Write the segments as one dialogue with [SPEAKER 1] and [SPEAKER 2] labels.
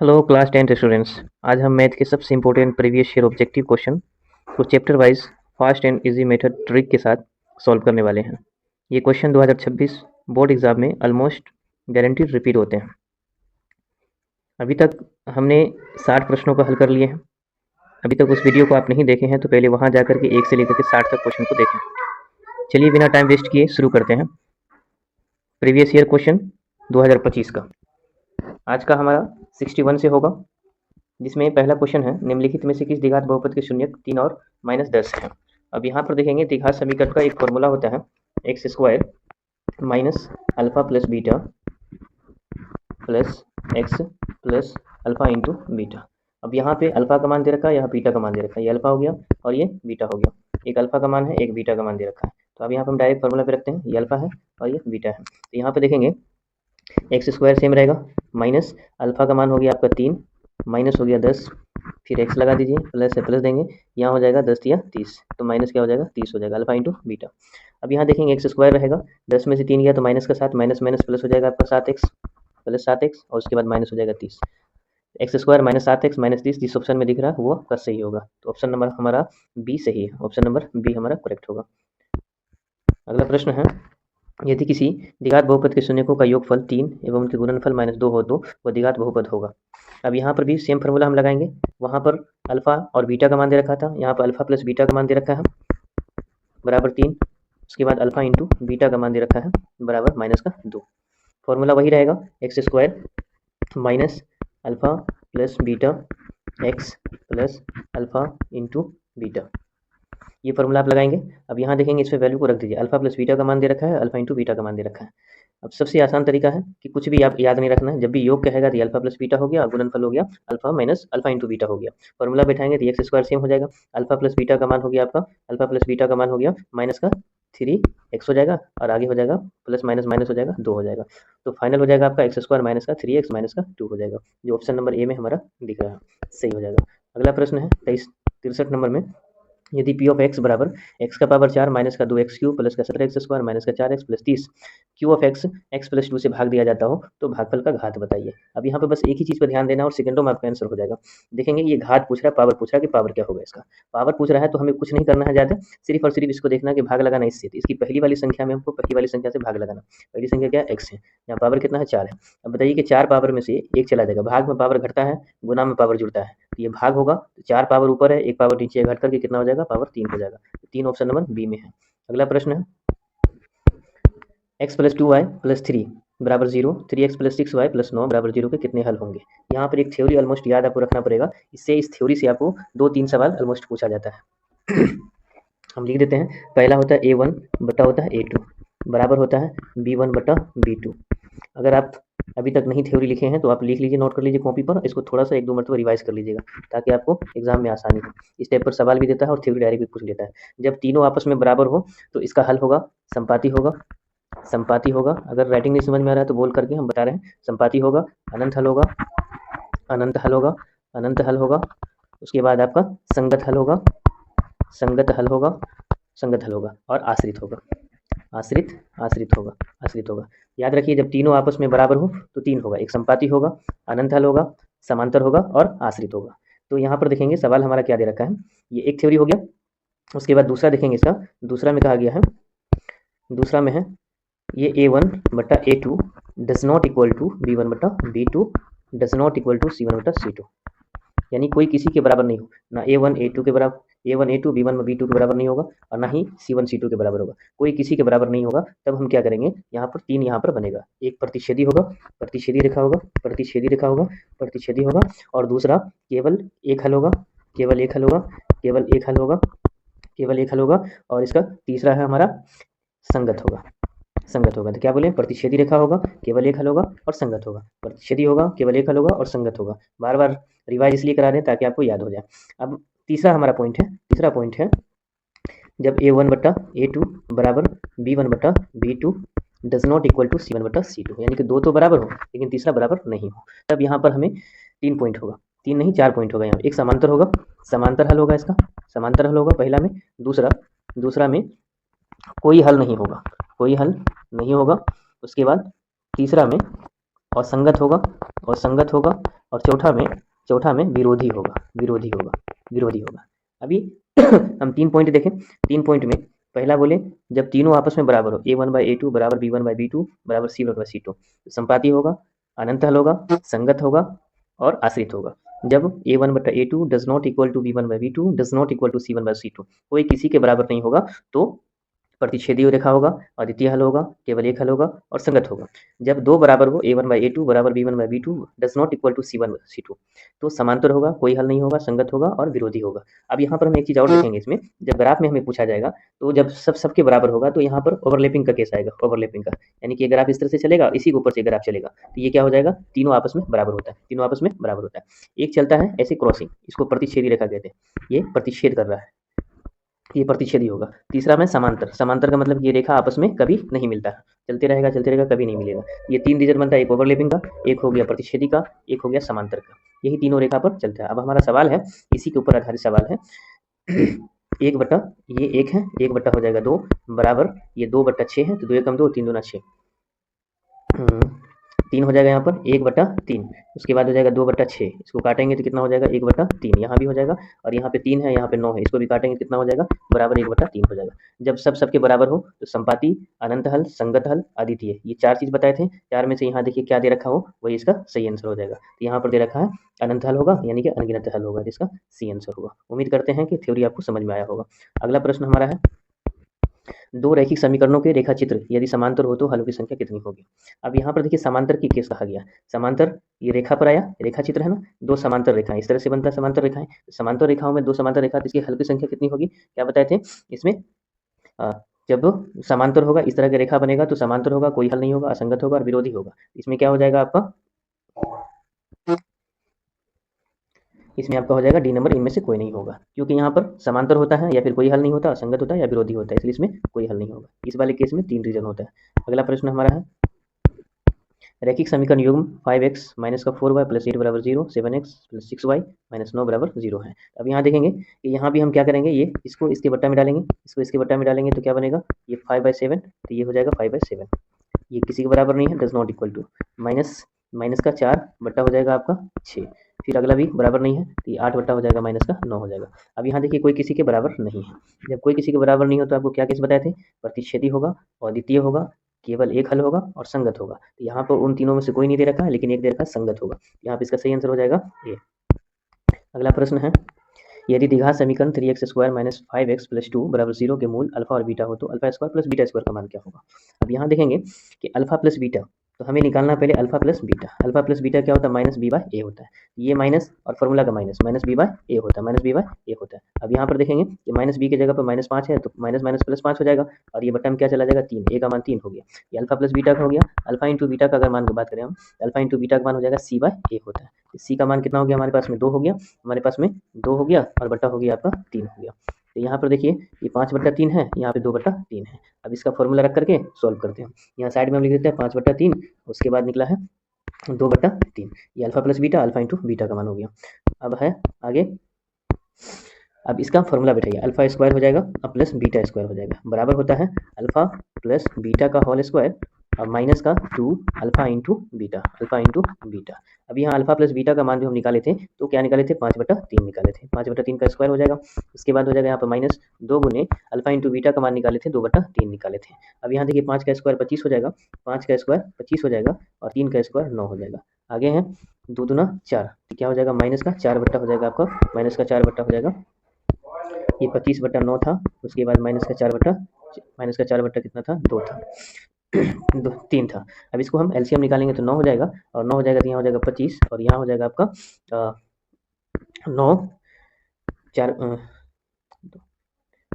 [SPEAKER 1] Hello class 10 students. आज हम math के सबसे important previous year objective question को chapter wise fast and easy method trick के साथ सॉल्व करने वाले हैं। ये क्वेश्चन 2026 बोर्ड एग्जाम में ऑलमोस्ट गारंटीड रिपीट होते हैं। अभी तक हमने 60 प्रश्नों को हल कर लिए हैं। अभी तक उस वीडियो को आप नहीं देखे हैं तो पहले वहाँ जा करके 1 से लेकर के 60 तक क्वेश्चन को देखें। चलिए बिना टाइम वेस्ट किए शुरू करते हैं प्रीवियस ईयर क्वेश्चन 2025 का। आज का हमारा 61 से होगा, जिसमें पहला क्वेश्चन है निम्नलिखित में से किस द्विघात बहुपद के शून्यक 3 और -10 है। अब यहाँ पर देखेंगे द्विघात समीकरण का एक फॉर्मूला होता है x square minus alpha plus beta plus x plus alpha into beta. अब यहाँ पे अल्फा का मान दे रखा है, यहाँ बीटा का मान दे रखा है। ये अल्फा हो गया और ये बीटा हो गया। एक अल्फा का मान है, एक बीटा का मान दे रखा है। तो अब यहाँ पर हम डायरेक्ट फॉर्मूला पे रखते हैं, ये अल्फा है और ये बीटा है। तो यहाँ पे देखेंगे एक्स स्क्वायर सेम रहेगा, माइनस अल्फा का मान हो गया आपका 3, माइनस हो गया 10, फिर एक्स लगा दीजिए, प्लस से प्लस देंगे, यहाँ हो जाएगा 10 या 30, तो माइनस क्या हो जाएगा 30 हो जाएगा, अल्फा इंटू बीटा। अब यहाँ देखेंगे एक्स स्क्वायर रहेगा, 10 में से 3 गया तो माइनस का 7, माइनस माइनस प्लस हो जाएगा आपका 7x प्लस 7x और उसके बाद माइनस हो जाएगा 30। X square minus 7x minus 30 जिस ऑप्शन में दिख रहा है वो आपका सही होगा। तो ऑप्शन नंबर हमारा बी सही है, ऑप्शन नंबर बी हमारा करेक्ट होगा। अगला प्रश्न है यदि किसी द्विघात बहुपद के शून्यकों का योगफल 3 एवं उनके गुणनफल -2 हो तो वह द्विघात बहुपद होगा। अब यहाँ पर भी सेम फार्मूला हम लगाएंगे। वहाँ पर अल्फा और बीटा का मान दे रखा था, यहाँ पर अल्फा प्लस बीटा का मान दे रखा है बराबर 3, उसके बाद अल्फा इंटू बीटा का मान दे रखा है बराबर -2। फॉर्मूला वही रहेगा x square minus alpha plus beta x plus alpha into beta. ये फॉर्मूला आप लगाएंगे। अब यहाँ देखेंगे इस पे वैल्यू को रख दीजिए, अल्फा प्लस बीटा का मान दे रखा है, अल्फा इंटू बीटा का मान दे रखा है। अब सबसे आसान तरीका है कि कुछ भी आप याद नहीं रखना है, जब भी योग कहेगा तो अल्फा प्लस बीटा हो गया और गुणनफल हो गया alpha minus alpha into beta हो गया। फॉर्मूला बैठाएंगे तो एक्स स्क्वायर सेम हो जाएगा, अल्फा प्लस बीटा का मान हो गया आपका, अल्फा प्लस बीटा का मान हो गया माइनस का 3x हो जाएगा और आगे हो जाएगा प्लस माइनस माइनस हो जाएगा 2 हो जाएगा। तो फाइनल हो जाएगा आपका एक्स स्क्वायर माइनस का 3x माइनस का 2 हो जाएगा, जो ऑप्शन नंबर ए में हमारा दिख रहा है सही हो जाएगा। अगला प्रश्न है 63 नंबर में यदि पी ऑफ एक्स बराबर एक्स का पावर 4 माइनस का 2x क्यूब प्लस का 17x स्क्वायर माइनस का 4x plus 30 Q of x x plus 2 से भाग दिया जाता हो तो भागफल का घात बताइए। अब यहाँ पे बस एक ही चीज़ पर ध्यान देना और सेकंडों में आपका आंसर हो जाएगा। देखेंगे ये घात पूछ रहा है, पावर पूछ रहा है कि पावर क्या होगा इसका। पावर पूछ रहा है तो हमें कुछ नहीं करना है ज़्यादा, सिर्फ और सिर्फ इसको देखना कि भाग लगाना इससे। तो इसकी पहली वाली संख्या में हमको पहली वाली संख्या से भाग लगाना। पहली संख्या क्या है एक्स है, यहाँ पावर कितना है 4 है। अब बताइए कि 4 पावर में से एक चला जाएगा, भाग में पावर घटता है गुना में पावर जुड़ता है, तो ये भाग होगा तो 4 पावर ऊपर है, 1 पावर नीचे घट करके कितना हो जाएगा पावर 3 हो जाएगा। 3 ऑप्शन नंबर बी में है। अगला प्रश्न है x प्लस 2y प्लस 3 बराबर 0, 3x प्लस 6y प्लस 9 बराबर 0 के कितने हल होंगे। यहाँ पर एक थ्योरी ऑलमोस्ट याद आपको रखना पड़ेगा, इससे इस थ्योरी से आपको 2-3 सवाल ऑलमोस्ट पूछा जाता है। हम लिख देते हैं, पहला होता है a1 बटा होता है a2 बराबर होता है b1 बटा b2। अगर आप अभी तक नहीं थ्योरी लिखे हैं तो आप लिख लीजिए, नोट कर लीजिए कॉपी पर, इसको थोड़ा सा 1-2 मरतबा रिवाइज कर लीजिएगा ताकि आपको एग्जाम में आसानी हो। इस टाइप पर सवाल भी देता है और थ्योरी डायरेक्ट भी पूछ लेता है। जब तीनों आपस में बराबर हो तो इसका हल होगा संपाती होगा, संपाती होगा। अगर राइटिंग नहीं समझ में आ रहा है तो बोल करके हम बता रहे हैं, संपाती होगा, अनंत हल होगा, अनंत हल होगा, अनंत हल होगा, उसके बाद आपका संगत हल होगा, संगत हल होगा, संगत हल होगा और आश्रित होगा, आश्रित आश्रित होगा, आश्रित होगा। याद रखिए जब तीनों आपस में बराबर हो तो 3 होगा, एक संपाती होगा, अनंत हल होगा, समांतर होगा और आश्रित होगा। तो यहाँ पर देखेंगे सवाल हमारा क्या दे रखा है, ये एक थ्योरी हो गया। उसके बाद दूसरा देखेंगे, इसका दूसरा में कहा गया है, दूसरा में है ये a1 बटा a2 does not equal to b1 बटा b2 does not equal to c1 बटा c2, यानी कोई किसी के बराबर नहीं हो, ना a1 a2 के बराबर, a1 a2 b1 b2 के बराबर नहीं होगा और ना ही c1 c2 के बराबर होगा, कोई किसी के बराबर नहीं होगा। तब हम क्या करेंगे, यहाँ पर 3 यहाँ पर बनेगा, एक प्रतिच्छेदी होगा, प्रतिच्छेदी रेखा होगा, प्रतिच्छेदी रेखा होगा, प्रतिच्छेदी होगा और दूसरा केवल एक हल होगा, केवल एक हल होगा, केवल एक हल होगा, केवल एक हल होगा और इसका तीसरा है हमारा संगत होगा, संगत होगा। तो क्या बोले, प्रतिच्छेदी रेखा होगा, केवल एक हल होगा और संगत होगा, प्रतिच्छेदी होगा, केवल एक हल होगा और संगत होगा। बार बार रिवाइज इसलिए करा रहे हैं ताकि आपको याद हो जाए। अब तीसरा हमारा पॉइंट है, तीसरा पॉइंट है जब a1 बटा a2 बराबर b1 बटा b2 does not equal to c1 बटा c2, यानी कि दो तो बराबर हो लेकिन तीसरा बराबर नहीं हो, तब यहाँ पर हमें 3 पॉइंट होगा, 3 नहीं 4 पॉइंट होगा। यहाँ एक समांतर होगा, समांतर हल होगा, इसका समांतर हल होगा पहला में, दूसरा में कोई हल नहीं होगा, कोई हल नहीं होगा, उसके बाद तीसरा में और संगत होगा, और संगत होगा, और चौथा में विरोधी होगा, विरोधी होगा, विरोधी होगा। अभी हम 3 पॉइंट देखें। 3 पॉइंट में पहला बोले, जब तीनों आपस में बराबर हो, A1/A2 बराबर B1/B2 बराबर C1/C2, संपाती होगा, अनंत हल होगा, संगत होगा और आश्रित होगा। जब A1/A2 does not equal to B1/B2 does not equal to C1/C2, कोई किसी के बराबर नहीं होगा, तो प्रतिच्छेदीय रेखा होगा, अद्वितीय हल होगा, केवल एक हल होगा और संगत होगा। जब दो बराबर हो, A1/A2 बराबर B1/B2 does not equal to C1/C2, तो समांतर होगा, कोई हल नहीं होगा, संगत होगा और विरोधी होगा। अब यहाँ पर हम एक चीज़ और देखेंगे इसमें, जब ग्राफ में हमें पूछा जाएगा, तो जब सबके बराबर होगा, तो यहाँ पर ओवरलैपिंग का केस आएगा, ओवरलैपिंग का, यानी कि ग्राफ इस तरह से चलेगा, इसी के ऊपर से ग्राफ चलेगा, तो ये क्या हो जाएगा, तीनों आपस में बराबर होता है, तीनों आपस में बराबर होता है। एक चलता है ऐसे क्रॉसिंग, इसको प्रतिच्छेदी रेखा कहते हैं, ये प्रतिच्छेद कर रहा है, ये प्रतिच्छेदी होगा। तीसरा में समांतर, समांतर का मतलब ये रेखा आपस में कभी नहीं मिलता है, चलते रहेगा, कभी नहीं मिलेगा। ये 3 रीजन बनता है, एक ओवरलैपिंग का, एक हो गया प्रतिच्छेदी का, एक हो गया समांतर का, यही तीनों रेखा पर चलता है। अब हमारा सवाल है, इसी के ऊपर आधारित सवाल है, 1/, ये 1 है, 1/, हो जाएगा 2 बराबर, ये 2/6 है, तो 2 एकम 2, 3 दूना 6, 3 हो जाएगा यहाँ पर 1/3, उसके बाद हो जाएगा 2/6, इसको काटेंगे तो कितना हो जाएगा 1/3, यहाँ भी हो जाएगा, और यहाँ पे 3 है, यहाँ पे 9 है, इसको भी काटेंगे तो कितना हो जाएगा, बराबर 1/3 हो जाएगा। जब सबके बराबर हो, तो संपाती, अनंत हल, संगत हल, अद्वितीय, ये 4 चीज़ बताए थे। 4 में से यहाँ देखिए क्या दे रखा हो, वही इसका सही आंसर हो जाएगा। तो यहाँ पर दे रखा है अनंत हल होगा, यानी कि अनगिनत हल होगा, जिसका सी आंसर होगा। उम्मीद करते हैं कि थ्योरी आपको समझ में आया होगा। अगला प्रश्न हमारा है, दो रैखिक समीकरणों के रेखा चित्र यदि समांतर हो तो हलों की संख्या कितनी होगी। अब यहाँ पर देखिए समांतर की केस कहा गया, समांतर, ये रेखा पर आया, रेखा चित्र है ना, दो समांतर रेखाएं, इस तरह से बनता है समांतर रेखाएं, समांतर रेखाओं में दो समांतर रेखा, तो इसकी हल की संख्या कितनी होगी, क्या बताए थे इसमें, जब समांतर होगा, इस तरह की रेखा बनेगा तो समांतर होगा, कोई हल नहीं होगा, असंगत होगा और विरोधी होगा। इसमें क्या हो जाएगा आपका, इसमें आपका हो जाएगा डी नंबर, इनमें से कोई नहीं होगा, क्योंकि यहाँ पर समांतर होता है या फिर कोई हल नहीं होता, असंगत होता है या विरोधी होता है, इसलिए इसमें कोई हल नहीं होगा। इस वाले केस में 3 रीजन होता है। अगला प्रश्न हमारा है, रैखिक समीकरण युग्म 5x माइनस का 4y प्लस 8 बराबर 0, 7x प्लस 6y माइनस 9 बराबर 0 है। अब यहाँ देखेंगे कि यहाँ भी हम क्या करेंगे, ये इसको इसके बट्टा में डालेंगे, इसको इसके बट्टा में डालेंगे तो क्या बनेगा, ये 5/7, तो ये हो जाएगा 5/7, ये किसी के बराबर नहीं है, does not equal to, minus का 4 बट्टा हो जाएगा आपका 6, फिर अगला भी बराबर नहीं है, तो ये 8 बट्टा हो जाएगा, माइनस का 9 हो जाएगा। अब यहाँ देखिए कोई किसी के बराबर नहीं है, जब कोई किसी के बराबर नहीं हो तो आपको क्या केस बताए थे, प्रतिच्छेदी होगा, अद्वितीय होगा, केवल एक हल होगा और संगत होगा। तो यहाँ पर उन तीनों में से कोई नहीं दे रखा है, लेकिन एक दे रखा है संगत होगा, यहाँ पे इसका सही आंसर हो जाएगा ये। अगला प्रश्न है, यदि द्विघात समीकरण 3x² माइनस 5x प्लस 2 बराबर 0 के मूल अल्फा और बीटा हो तो alpha square plus beta square का मान क्या होगा। अब यहाँ देखेंगे कि अल्फा प्लस बीटा, तो हमें निकालना पहले alpha plus beta. Alpha plus beta क्या होता है, माइनस बी बाय ए होता है, ये माइनस और फॉर्मूला का माइनस, माइनस बी बाय ए होता है, माइनस बी बाय ए होता है। अब यहाँ पर देखेंगे कि माइनस बी की जगह पर -5 है, तो माइनस माइनस प्लस 5 हो जाएगा, और ये बट्टा में क्या चला जाएगा 3, ए का मान 3 हो गया, ये अल्फा प्लस बीटा का हो गया। अल्फा इंटू बीटा का अगर मान की बात करें हम, अल्फा इंटू बीटा का मान हो जाएगा सी बाय ए होता है, सी का मान कितना हो गया हमारे पास में 2 हो गया, हमारे पास में 2 हो गया, और बट्टा हो गया आपका 3 हो गया। तो यहाँ पर देखिए ये 5/3 है, यहाँ पे 2/3 है। अब इसका फॉर्मूला रख करके सॉल्व करते हैं। यहाँ साइड में हम लिख देते हैं 5/3, उसके बाद निकला है 2/3, ये alpha plus beta, alpha into beta का मान हो गया। अब है आगे, अब इसका फॉर्मूला बैठाइए, अल्फा स्क्वायर हो जाएगा अब प्लस बीटा स्क्वायर हो जाएगा, बराबर होता है अल्फा प्लस बीटा का होल स्क्वायर और माइनस का 2 alpha into beta, alpha into beta. अब यहाँ अल्फा प्लस बीटा का मान जो हम निकाले थे, तो क्या निकाले थे 5/3 निकाले थे, 5/3 का स्क्वायर हो जाएगा। उसके बाद हो जाएगा यहाँ पर माइनस 2 गुने अल्फा इंटू बीटा का मान निकाले थे 2/3 निकाले थे। अब यहाँ देखिए 5 का स्क्वायर 25 हो जाएगा, 5 का स्क्वायर 25 हो जाएगा और 3 का स्क्वायर 9 हो जाएगा। आगे है 2 दूना 4, तो क्या हो जाएगा माइनस का 4 बट्टा हो जाएगा आपका, माइनस का 4 बट्टा हो जाएगा, ये 25/9 था, उसके बाद माइनस का 4 बट्टा कितना था 2 था, 3 था। अब इसको हम एलसीएम निकालेंगे तो 9 हो जाएगा, और 9 हो जाएगा तो यहाँ हो जाएगा 25, और यहाँ हो जाएगा आपका 9 4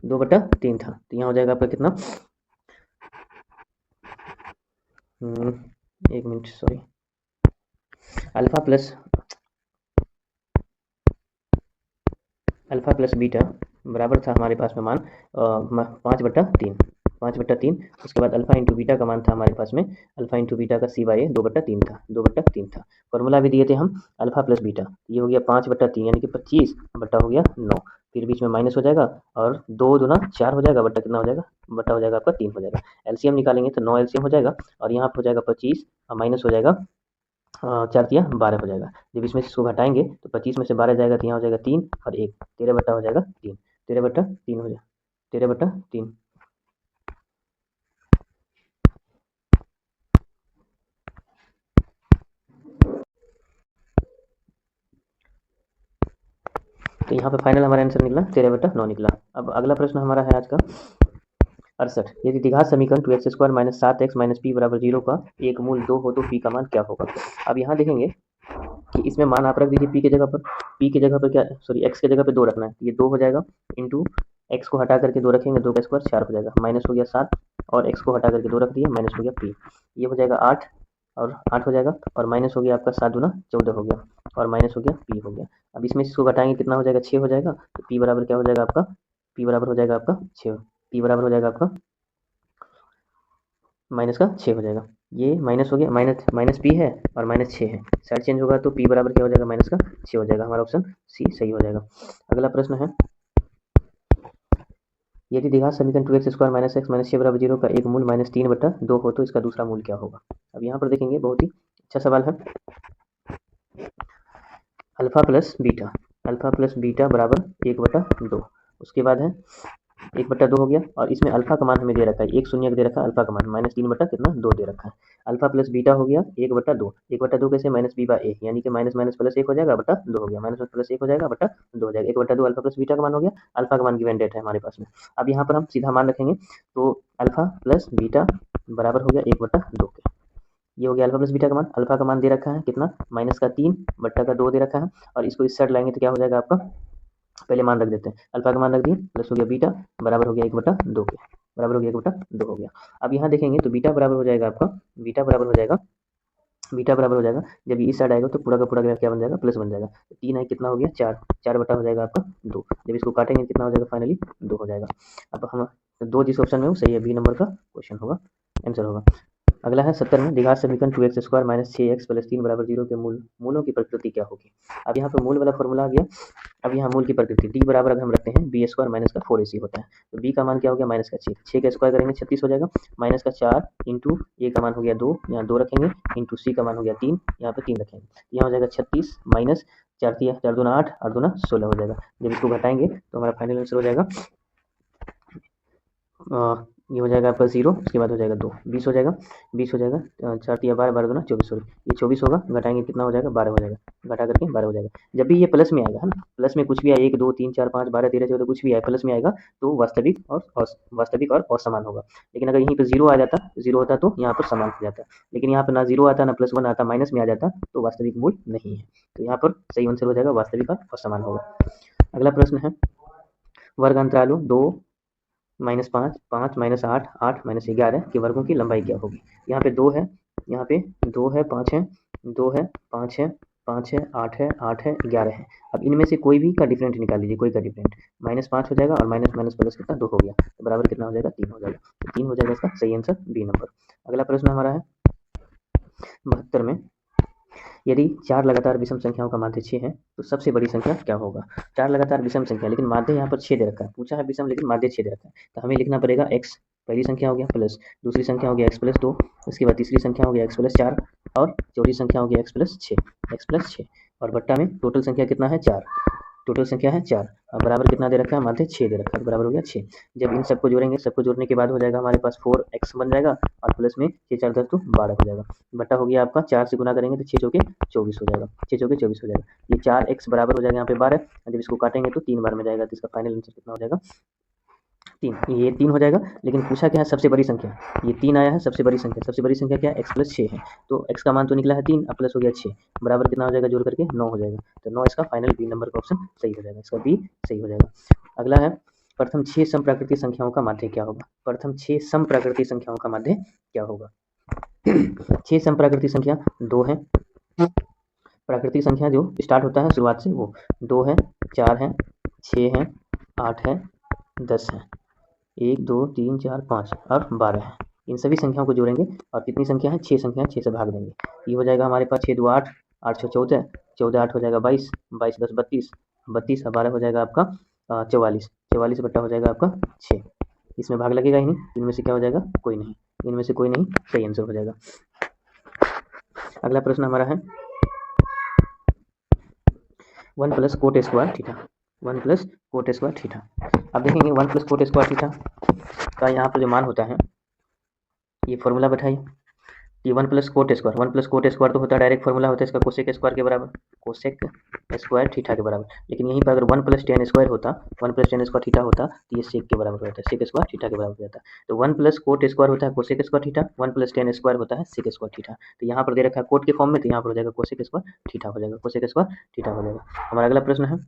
[SPEAKER 1] 2/3 था, तो यहाँ हो जाएगा आपका कितना, 1 minute sorry, alpha plus beta बराबर था हमारे पास में मान 5/3, उसके बाद अल्फा इंटू बीटा का मान था हमारे पास में, अल्फा इंटू बीटा का सी बाई 2/3 था, 2/3 था। फॉर्मूला भी दिए थे हम अल्फा प्लस बीटा, ये हो गया 5/3 यानी कि 25 बट्टा हो गया 9, फिर बीच में माइनस हो जाएगा, और 2 दूना 4 हो जाएगा, बट्टा कितना हो जाएगा, बट्टा हो जाएगा आपका 3 हो जाएगा। एलसीएम निकालेंगे तो 9 एलसीएम हो जाएगा, और यहाँ पर हो जाएगा 25 और माइनस हो जाएगा 4 तिया 12 हो जाएगा। जब इसमें से इसको घटाएंगे तो 25 में से 12 जाएगा तो यहाँ हो जाएगा 3 और 1, 13 बट्टा हो जाएगा 3, 13/3 हो जाएगा, 13/3। तो यहाँ पे फाइनल हमारा आंसर निकला 13/9 निकला। अब अगला प्रश्न हमारा है आज का 68। यदि द्विघात समीकरण 2x² - 7x - p = 0 का एक मूल 2 हो तो p का मान क्या होगा। अब यहाँ देखेंगे कि इसमें मान आप रख दीजिए p की जगह पर, p की जगह पर क्या सॉरी x की जगह पे 2 रखना है, ये 2 हो जाएगा इंटू x को हटा करके 2 रखेंगे, 2 का स्क्वायर 4 हो जाएगा, माइनस हो गया 7 और x को हटा करके 2 रख दिए, माइनस हो गया p, ये हो जाएगा 8 और 8 हो जाएगा और माइनस हो गया आपका 7 दूना 14 हो गया और माइनस हो गया p हो गया। अब इसमें इसको घटाएंगे कितना हो जाएगा 6 हो जाएगा, तो p बराबर क्या हो जाएगा आपका, p बराबर हो जाएगा आपका 6, p बराबर हो जाएगा आपका माइनस का 6 हो जाएगा, ये माइनस हो गया, माइनस माइनस पी है और माइनस 6 है, साइड चेंज होगा तो पी बराबर क्या हो जाएगा माइनस का 6 हो जाएगा, हमारा ऑप्शन सी सही हो जाएगा। अगला प्रश्न है यदि द्विघात समीकरण 2x² - x - 6 = 0 का एक मूल -3/2 हो तो इसका दूसरा मूल क्या होगा। अब यहाँ पर देखेंगे बहुत ही अच्छा सवाल है। अल्फा प्लस बीटा बराबर 1/2, उसके बाद है 1/2 हो गया और इसमें अल्फा का मान हमें दे रखा है, एक शून्य दे रखा है, अल्फा का मान -3 बटा कितना 2 दे रखा है। अल्फा प्लस बीटा हो गया 1/2, 1/2 कैसे -b/a यानी कि माइनस माइनस प्लस 1 हो जाएगा बटा 2 हो गया, माइनस प्लस 1 हो जाएगा बटा 2 हो जाएगा, 1/2 अल्फा प्लस बीटा का मान हो गया, अल्फा का मान गिवन डेट है हमारे पास में। अब यहाँ पर हम सीधा मान रखेंगे तो अल्फा प्लस बीटा बराबर हो गया 1/2 के, ये हो गया अल्फा प्लस बीटा का मान, अल्फा का मान दे रखा है कितना -3 बट्टा का 2 दे रखा है और इसको इस साइड लाएंगे तो क्या हो जाएगा आपका, पहले मान रख देते हैं, अल्फा का मान रख दिए प्लस हो गया बीटा बराबर हो गया 1/2 के, बराबर हो गया 1/2 हो गया। अब यहाँ देखेंगे तो बीटा बराबर हो जाएगा आपका, बीटा बराबर हो जाएगा, बीटा बराबर हो जाएगा जब ये इस साइड आएगा तो पूरा का पूरा क्या बन जाएगा प्लस बन जाएगा, 3 है कितना हो गया 4, 4 बटा हो जाएगा आपका 2, जब इसको काटेंगे कितना हो जाएगा फाइनली 2 हो जाएगा। अब हम 2 जिस ऑप्शन में हो सही है, बी नंबर का क्वेश्चन होगा आंसर होगा। अगला है 70 में द्विघात समीकरण 2x² - 6x + 3 = 0 के मूलों की प्रकृति क्या होगी। अब यहाँ पे मूल वाला फॉर्मूला आ गया। अब यहाँ मूल की प्रकृति डी बराबर अगर हम रखते हैं b² माइनस का 4ac होता है, तो b का मान क्या हो गया माइनस का 6, 6 का स्क्वायर करेंगे 36 हो जाएगा, माइनस का 4 इंटू ए का मान हो गया 2, यहाँ 2 रखेंगे इंटू सी का मान हो गया 3, यहाँ पे 3 रखेंगे, यहाँ हो जाएगा 36 माइनस 4 तिया 4 दूना 8, 8 दूना 16 हो जाएगा। जब इसको घटाएंगे तो हमारा फाइनल आंसर हो जाएगा ये हो जाएगा आपका 0, उसके बाद हो जाएगा 2, 20 हो जाएगा, 20 हो जाएगा 4 तिया 12, 12 दूना 24 सॉरी, ये 24 होगा, घटाएंगे कितना हो जाएगा 12 हो जाएगा, घटा करके 12 हो जाएगा। जब भी ये प्लस में आएगा है ना, प्लस में कुछ भी आए 1 2 3 4 5 12 13 14 कुछ भी आए प्लस में आएगा तो वास्तविक और असमान होगा। लेकिन अगर यहीं पर 0 आ जाता, 0 होता तो यहाँ पर समान हो जाता, लेकिन यहाँ पर ना 0 आता ना +1 आता, माइनस में आ जाता तो वास्तविक मूल नहीं है, तो यहाँ पर सही आंसर हो जाएगा वास्तविक और असमान होगा। अगला प्रश्न है वर्ग अंतरालों 2 -5 5 -8 8 -11 के वर्गों की लंबाई क्या होगी। यहाँ पे 2 है, यहाँ पे 2 है 5 है, 2 है 5 है, 5 है 8 है 8 है 11 है। अब इनमें से कोई भी का डिफरेंट निकाल लीजिए, कोई का डिफरेंट, -5 हो जाएगा और माइनस माइनस प्लस कितना 2 हो गया, तो बराबर कितना हो जाएगा 3 हो जाएगा, तो 3 हो जाएगा इसका सही आंसर बी नंबर। अगला प्रश्न हमारा है 72 में यदि 4 लगातार विषम संख्याओं का माध्य 6 है तो सबसे बड़ी संख्या क्या होगा। 4 लगातार विषम संख्या लेकिन माध्य यहाँ पर 6 दे रखा है, पूछा है विषम लेकिन माध्य 6 दे रखा है, तो हमें लिखना पड़ेगा x पहली संख्या हो गया प्लस दूसरी संख्या हो गया x + 2, उसके बाद तीसरी संख्या हो गया x + 4 और चौथी संख्या हो गया x + 6 और बट्टा में टोटल संख्या कितना है 4, टोटल संख्या है 4 और बराबर कितना दे रखा है माध्य 6 दे रखा है, बराबर हो गया 6। जब इन सबको जोड़ेंगे, सबको जोड़ने के बाद हो जाएगा हमारे पास 4x बन जाएगा और प्लस में 6 4 10 तो 12 हो जाएगा, बट्टा हो गया आपका 4 से गुना करेंगे तो 6 चौके 24 हो जाएगा, 6 चौके 24 हो जाएगा, ये 4x बराबर हो जाएगा यहाँ पे 12, जब इसको काटेंगे तो 3 बार में जाएगा, तो इसका फाइनल आंसर कितना हो जाएगा 3, ये 3 हो जाएगा। लेकिन पूछा क्या है सबसे बड़ी संख्या, ये 3 आया है सबसे बड़ी संख्या, सबसे बड़ी संख्या क्या है x + 6 है, तो x का मान तो निकला है 3 अब प्लस हो गया 6, बराबर कितना हो जाएगा जोड़ करके 9 हो जाएगा, तो 9 इसका फाइनल बी नंबर का ऑप्शन सही हो जाएगा, इसका बी सही हो जाएगा। अगला है प्रथम 6 समप्राकृतिक संख्याओं का माध्य क्या होगा। प्रथम 6 समप्राकृतिक संख्याओं का माध्य क्या होगा। 6 समप्राकृतिक संख्या 2 है, प्राकृतिक संख्या जो स्टार्ट होता है शुरुआत से वो 2 है 4 है 6 है 8 है 10 है, 1 2 3 4 5 और 12 है, इन सभी संख्याओं को जोड़ेंगे और कितनी संख्या है 6 संख्या, 6 से भाग देंगे, ये हो जाएगा हमारे पास 6 2 8, 8 6 14, 14 8 हो जाएगा 22, 22 10 32, 32 और 12 हो जाएगा आपका 44, 44 बट्टा हो जाएगा आपका 6, इसमें भाग लगेगा ही नहीं, इनमें से क्या हो जाएगा कोई नहीं, इनमें से कोई नहीं, सही आंसर हो जाएगा। अगला प्रश्न हमारा है 1 plus coat square theta, 1 plus coat square theta. अब देखेंगे 1 प्लस कोट स्क्वायर थीटा का यहाँ पर जो मान होता है, ये फॉर्मूला बैठाइए। ये 1 plus coat square, 1 plus coat square तो होता है डायरेक्ट फॉर्मूला होता है इसका कोसेक स्क्वायर के बराबर, कोसेक स्क्वायर थीटा के बराबर। लेकिन यहीं पर अगर 1 प्लस टेन स्क्वायर होता, 1 प्लस टेन स्क्वायर थीटा होता तो ये सेक के बराबर हो जाता है, सेक स्क्वायर थीटा के बराबर हो जाता है। तो 1 प्लस कोट स्क्वायर होता है cosec square theta, 1 plus ten square होता है सेक स्क्वायर थीटा। तो यहाँ पर दे रखा है कोट के फॉर्म में, तो यहाँ पर हो जाएगा कोसेक स्क्वायर थीटा हो जाएगा, कोसेक स्क्वायर थीटा हो जाएगा। हमारा अगला प्रश्न है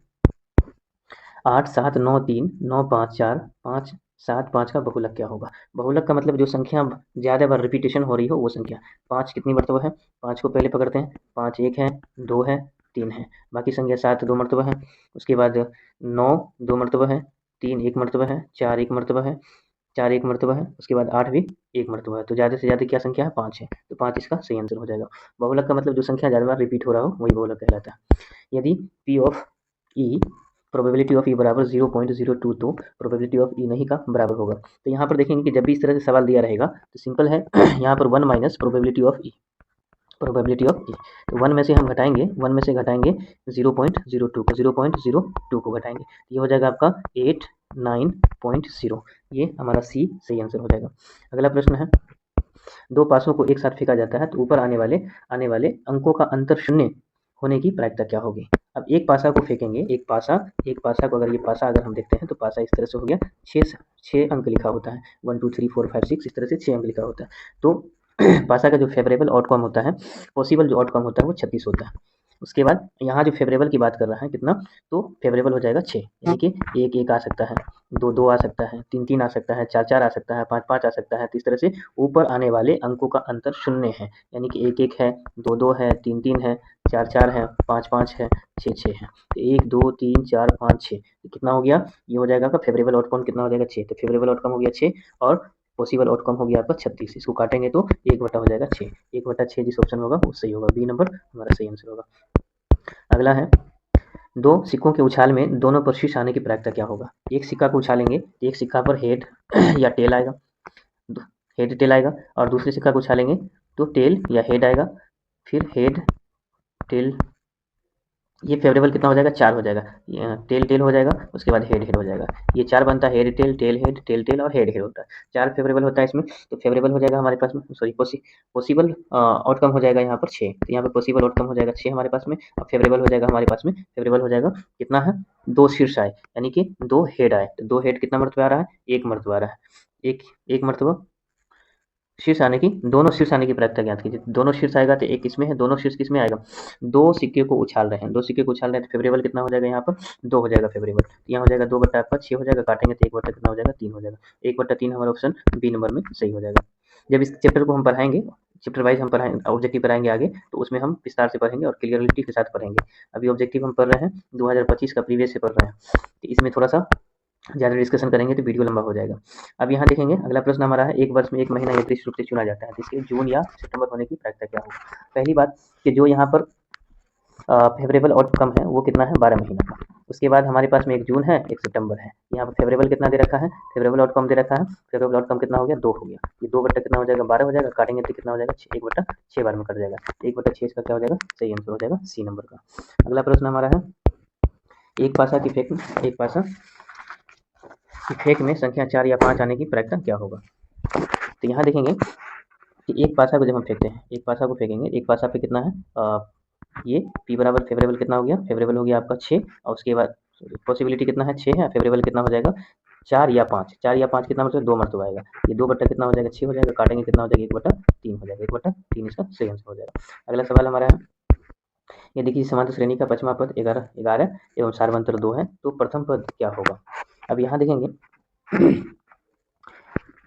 [SPEAKER 1] 8 7 9 3 9 5 4 5 7 5 का बहुलक क्या होगा। बहुलक का मतलब जो संख्या ज़्यादा बार रिपीटेशन हो रही हो वो संख्या। 5 कितनी मरतबा है, 5 को पहले पकड़ते हैं, 5 एक है, 2 है, 3 है, बाकी संख्या 7 2 मरतबा है, उसके बाद 9 2 मरतबा है, 3 1 मरतबा है, 4 1 मरतबा है, 4 1 मरतबा है, उसके बाद 8 भी 1 मरतबा है। तो ज़्यादा से ज़्यादा क्या संख्या है, 5 है, तो 5 इसका सही आंसर हो जाएगा। बहुलक का मतलब जो संख्या ज़्यादा बार रिपीट हो रहा हो वही बहुलक कहलाता है। यदि P of E probability of E बराबर 0.02 तो प्रोबेबिलिटी ऑफ ई नहीं का बराबर होगा। तो यहाँ पर देखेंगे कि जब भी इस तरह से सवाल दिया रहेगा तो सिंपल है यहाँ पर 1 minus probability of E, probability of E. तो 1 में से हम घटाएंगे, 1 में से घटाएंगे 0.02 को, 0.02 को घटाएंगे, ये हो जाएगा आपका 8 9.0। ये हमारा सी सही आंसर हो जाएगा। अगला प्रश्न है 2 पासों को एक साथ फेंका जाता है तो ऊपर आने वाले अंकों का अंतर शून्य होने की प्रायिकता क्या होगी। अब एक पासा को फेंकेंगे, एक पासा को अगर ये पासा अगर हम देखते हैं तो पासा इस तरह से हो गया, 6 अंक लिखा होता है, 1 2 3 4 5 6 इस तरह से 6 अंक लिखा होता है। तो पासा का जो फेवरेबल आउटकम होता है, पॉसिबल जो आउटकम होता है वो 36 होता है। उसके बाद यहाँ जो फेवरेबल की बात कर रहा है कितना, तो फेवरेबल हो जाएगा 6, यानी कि 1 1 आ सकता है, 2 2 आ सकता है, 3 3 आ सकता है, 4 4 आ सकता है, 5 5 आ सकता है। तो इस तरह से ऊपर आने वाले अंकों का अंतर शून्य है, यानी कि 1 1 है, 2 2 है, 3 3 है, 4 4 है, 5 5 है, 6 6 है। तो 1 2 3 4 5 6 कितना हो गया, ये हो जाएगा आपका फेवरेबल आउटकम कितना हो जाएगा 6। तो फेवरेबल आउटकम हो गया 6 और पॉसिबल आउटकम हो गया आपका 36। इसको काटेंगे तो 1 बटा हो जाएगा 6, 1 बटा 6 जिस ऑप्शन होगा वो सही होगा, बी नंबर हमारा सही आंसर होगा। अगला है 2 सिक्कों के उछाल में दोनों पर शीर्ष आने की प्रायिकता क्या होगा। एक सिक्का को उछालेंगे तो एक सिक्का पर हेड या टेल आएगा, हेड टेल आएगा, और दूसरे सिक्का को उछालेंगे तो टेल या हेड आएगा, फिर हेड टेल। ये फेवरेबल कितना हो जाएगा 4 हो जाएगा, टेल टेल हो जाएगा, उसके बाद हेड हेड हो जाएगा। ये 4 बनता है, हेड टेल टेल टेल और हेड हेड होता है, 4 फेवरेबल होता है इसमें। तो फेवरेबल हो जाएगा हमारे पास में, सॉरी पॉसिबल आउटकम हो जाएगा यहाँ पर 6। तो यहाँ पर पॉसिबल आउटकम हो जाएगा 6 हमारे पास में। अब फेवरेबल हो जाएगा हमारे पास में, फेवरेबल हो जाएगा कितना है, 2 शीर्ष आए, यानी कि 2 हेड आए। तो 2 हेड कितना मरतबा आ रहा है, 1 मरतबा आ रहा है, एक मरतबा शीर्ष आने की, दोनों शीर्ष आने की प्रायिकता ज्ञात कीजिए। दोनों शीर्ष आएगा तो एक किसमें है, दोनों शीर्ष किसमें आएगा, 2 सिक्के को उछाल रहे हैं, 2 सिक्के को उछाल रहे हैं, तो फेवरेबल कितना हो जाएगा यहाँ पर 2 हो जाएगा फेवरेबल। तो यहाँ हो जाएगा 2 बट्टा आपका 6 हो जाएगा, काटेंगे तो 1 बट्टा कितना हो जाएगा 3 हो जाएगा, 1 बट्टा 3 हमारा ऑप्शन बी नंबर में सही हो जाएगा। जब इस चैप्टर को हम पढ़ाएंगे, चैप्टर वाइज हम पढ़ाएंगे, ऑब्जेक्टिव पढ़ाएंगे आगे, तो उसमें हम विस्तार से पढ़ेंगे और क्लियरिटी के साथ पढ़ेंगे। अभी ऑब्जेक्टिव हम पढ़ रहे हैं 2025 का प्रीवियस से पढ़ रहे हैं, तो इसमें थोड़ा सा ज़्यादा डिस्कशन करेंगे तो वीडियो लंबा हो जाएगा। अब यहाँ देखेंगे अगला प्रश्न हमारा है, एक वर्ष में एक महीना यदृच्छिक रूप से चुना जाता है तो इसके जून या सितंबर होने की प्रायिकता क्या होगी। पहली बात कि जो यहाँ पर फेवरेबल आउटकम है वो कितना है, 12 महीना का। उसके बाद हमारे पास में एक जून है, एक सितंबर है। यहाँ पर फेवरेबल कितना दे रखा है, फेवरेबल आउटकम दे रखा है, फेवरेबल आउटकम कितना हो गया 2 हो गया। ये 2 बट्टा कितना हो जाएगा 12 हो जाएगा, काटेंगे तो कितना हो जाएगा 1 बट्टा 6 बार में कट जाएगा, 1 बट्टा 6 इसका क्या हो जाएगा सही आंसर हो जाएगा सी नंबर का। अगला प्रश्न हमारा है, एक पासा की फेंक में संख्या 4 या 5 आने की प्रायिकता क्या होगा। तो यहाँ देखेंगे कि एक पासा को जब हम फेंकते हैं, एक पासा को फेंकेंगे, एक पासा पे कितना है ये पी बराबर फेवरेबल कितना हो गया, फेवरेबल हो गया आपका 6, और उसके बाद पॉसिबिलिटी कितना है 6 है, फेवरेबल कितना हो जाएगा 4 या 5, 4 या 5 कितना मतलब 2 मरतबा आएगा, ये 2 बट्टा कितना हो जाएगा 6 हो जाएगा, काटेंगे कितना हो जाएगा 1 बट्टा 3 हो जाएगा, 1 बट्टा 3 इसका सही आंसर हो जाएगा। अगला सवाल हमारा है, ये देखिए समांतर श्रेणी का पचमा पद 11 11 एवं सारवंतर 2 है तो प्रथम पद क्या होगा। अब यहाँ देखेंगे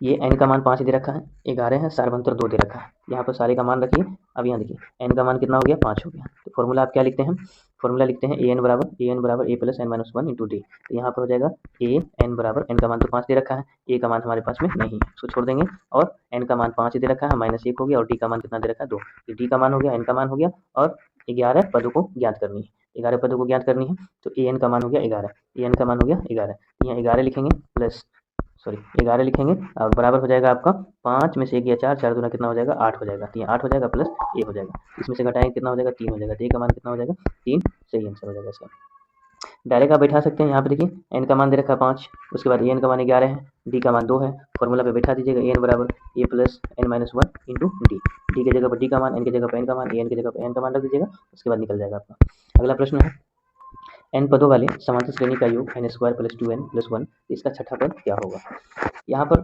[SPEAKER 1] ये n का मान 5 दे रखा है, 11 है, सारवंतर 2 दे रखा है, यहाँ पर सारे का मान रखिए। अब यहाँ देखिए n का मान कितना हो गया 5 हो गया, तो फॉर्मूला आप क्या लिखते हैं, फॉर्मूला लिखते हैं an बराबर a plus n minus 1 into D. तो यहाँ पर हो जाएगा a n बराबर, n का मान तो 5 दे रखा है, a का मान हमारे पास में नहीं है, उसको छोड़ देंगे, और n का मान 5 दे रखा है, -1 हो गया, और d का मान कितना दे रखा है 2, तो d का मान हो गया, n का मान हो गया, और 11 पदों को ज्ञात करनी है, 11 पदों को ज्ञात करनी है। तो an का मान हो गया 11, an का मान हो गया 11, यहाँ 11 लिखेंगे प्लस सॉरी 11 लिखेंगे और बराबर हो जाएगा आपका 5 में से 1 गया 4, 4 दूना कितना हो जाएगा 8 हो जाएगा। तो ये 8 हो जाएगा प्लस ए हो जाएगा, इसमें से घटाएंगे कितना हो जाएगा 3 हो जाएगा। तो ए का मान कितना हो जाएगा 3, सही आंसर हो जाएगा इसका। डायरेक्ट आप बैठा सकते हैं, यहाँ पे देखिए एन का मान दे रखा है 5, उसके बाद एन का मान 11 है, डी का मान 2 है, फॉर्मूला पे बैठा दीजिएगा एन बराबर a plus n minus 1 into d. D की जगह पर डी का मान, एन की जगह पर एन का मान, एन की जगह पर एन का मान रख दीजिएगा, उसके बाद निकल जाएगा आपका। अगला प्रश्न है एन पदों वाले समांतर श्रेणी का योग N square plus 2n plus 1, इसका छठा पद क्या होगा। यहाँ पर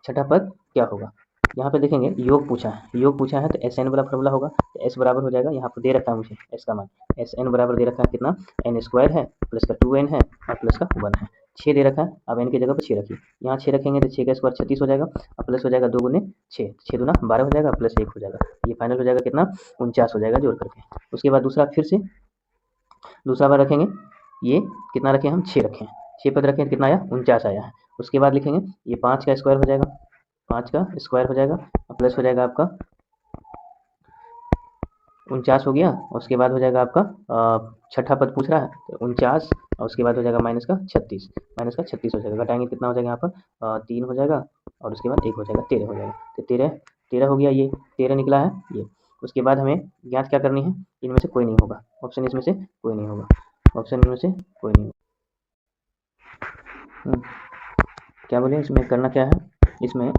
[SPEAKER 1] छठा पद क्या होगा, यहाँ पे देखेंगे योग पूछा है, योग पूछा है तो एस एन वाला फॉर्मूला होगा। तो एस बराबर हो जाएगा, यहाँ पर दे रखा है मुझे एस का मान, एस एन बराबर दे रखा है कितना, एन स्क्वायर है प्लस का 2n है और प्लस का 1 है। 6 दे रखा है, अब एन की जगह पर 6 रखिए, यहाँ 6 रखेंगे तो 6 का स्क्वायर 36 हो जाएगा और प्लस हो जाएगा 2 गुने 6, 6 दूना 12 हो जाएगा प्लस 1 हो जाएगा, ये फाइनल हो जाएगा कितना 49 हो जाएगा जोड़ करके। उसके बाद दूसरा फिर से दूसरा बार रखेंगे, ये कितना रखें हम 6 रखें, 6 पद रखें कितना आया 49 आया है। उसके बाद लिखेंगे ये 5 का स्क्वायर हो जाएगा, 5 का स्क्वायर हो जाएगा और प्लस हो जाएगा आपका 49 हो गया। उसके बाद हो जाएगा आपका छठा पद पूछ रहा है तो 49 और उसके बाद हो जाएगा माइनस का 36, माइनस का 36 हो जाएगा, घटाएंगे कितना हो जाएगा यहाँ पर 3 हो जाएगा और उसके बाद 1 हो जाएगा 13 हो जाएगा। तो 13 हो गया, ये 13 निकला है ये। उसके बाद हमें ज्ञात क्या करनी है, इनमें से कोई नहीं होगा, ऑप्शन इसमें से कोई नहीं होगा, ऑप्शन इनमें से कोई नहीं होगा। क्या बोले इसमें करना क्या है, इसमें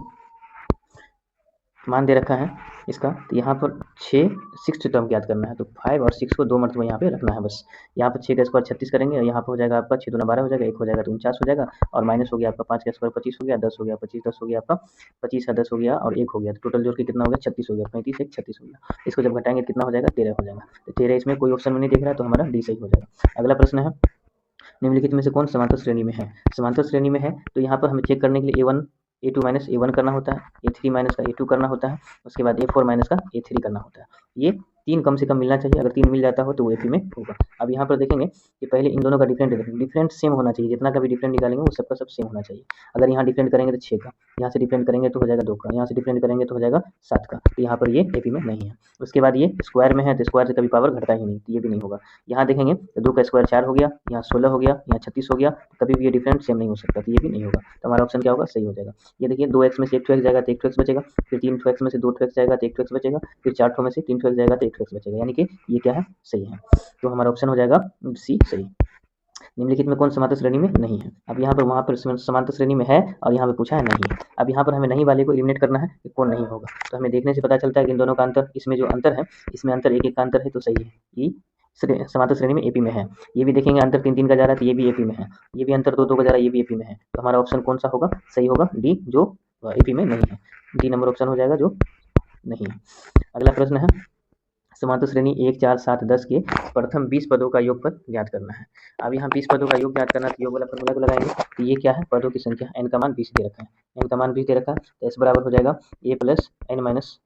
[SPEAKER 1] मान दे रखा है इसका, तो यहाँ पर 6 सिक्स टर्म ज्ञात करना है, तो 5 और 6 को 2 मरतबा यहाँ पे रखना है बस। यहाँ पर 6 का स्क्वायर 36 करेंगे और यहाँ पर हो जाएगा आपका 6 दूना 12 हो जाएगा, 1 हो जाएगा तो 49 हो जाएगा और माइनस हो गया आपका 5 का स्क्वायर 25 हो गया, 10 हो गया 25, 10 हो गया आपका 25 का 10 हो गया और 1 हो गया, तो टोटल जोड़ के कितना हो गया 36 हो गया, 35 1 36 हो गया। इसको जब घटाएंगे कितना हो जाएगा 13 हो जाएगा। तो 13 इसमें कोई ऑप्शन में नहीं दिख रहा है तो हमारा डी सही हो जाएगा। अगला प्रश्न है निम्नलिखित में से कौन समांतर श्रेणी में है। समांतर श्रेणी में है तो यहाँ पर हमें चेक करने के लिए A1 A2 माइनस A1 करना होता है, A3 माइनस का A2 करना होता है, उसके बाद A4 माइनस का A3 करना होता है। ये 3 कम से कम मिलना चाहिए, अगर 3 मिल जाता हो तो वो AP में होगा। अब यहाँ पर देखेंगे कि पहले इन दोनों का डिफरेंट सेम होना चाहिए, जितना का भी डिफरेंट निकालेंगे वो सबका सब सेम होना चाहिए। अगर यहाँ डिफरेंट करेंगे तो 6 का, यहाँ से डिफरेंट करेंगे तो हो जाएगा 2 का, यहाँ से डिफरेंट करेंगे तो हो जाएगा 7 का, तो यहाँ पर ये AP में नहीं है। उसके बाद ये स्क्वायर में है तो स्क्वायर से कभी पावर घटता ही नहीं, तो ये भी नहीं होगा। यहाँ देखेंगे तो 2 का स्क्वायर 4 हो गया, यहाँ 16 हो गया, यहाँ 36 हो गया, कभी भी ये डिफरेंट सेम नहीं हो सकता, तो ये भी नहीं होगा। तो हमारा ऑप्शन क्या होगा, सही हो जाएगा। ये देखिए 2x में से 1 जाएगा तो 1 बचेगा, फिर 3x में से 2 जाएगा तो 1 बचेगा, फिर 4 में से 3 जाएगा तो 1 बचेगा, यानी कि ये क्या है, सही है। तो हमारा ऑप्शन हो जाएगा सी सही। निम्नलिखित में कौन समांतर श्रेणी में नहीं है। अब यहाँ पर वहाँ पर समांतर श्रेणी में है और यहाँ पे पूछा है नहीं है। अब यहाँ पर हमें नहीं वाले को एलिमिनेट करना है कि कौन नहीं होगा, तो हमें देखने से पता चलता है कि इन दोनों का अंतर, इसमें जो अंतर है इसमें अंतर 1 का अंतर है तो सही है, ये समांतर श्रेणी में AP में है। ये भी देखेंगे अंतर 3 का जा रहा है तो ये भी AP में है, ये भी अंतर 2 का जा रहा है ये भी AP में है, तो हमारा ऑप्शन कौन सा होगा, सही होगा डी, जो AP में नहीं है। डी नंबर ऑप्शन हो जाएगा जो नहीं है। अगला प्रश्न है समांतर श्रेणी 1 4 7 10 के प्रथम 20 पदों का योगफल ज्ञात करना है। अब यहाँ 20 पदों का योग ज्ञात करना, तो योग वाला फॉर्मूला को लगाएंगे, तो ये क्या है, पदों की संख्या, n का मान 20 दे रखा है, n का मान 20 दे रखा है, तो s बराबर हो जाएगा a plus n minus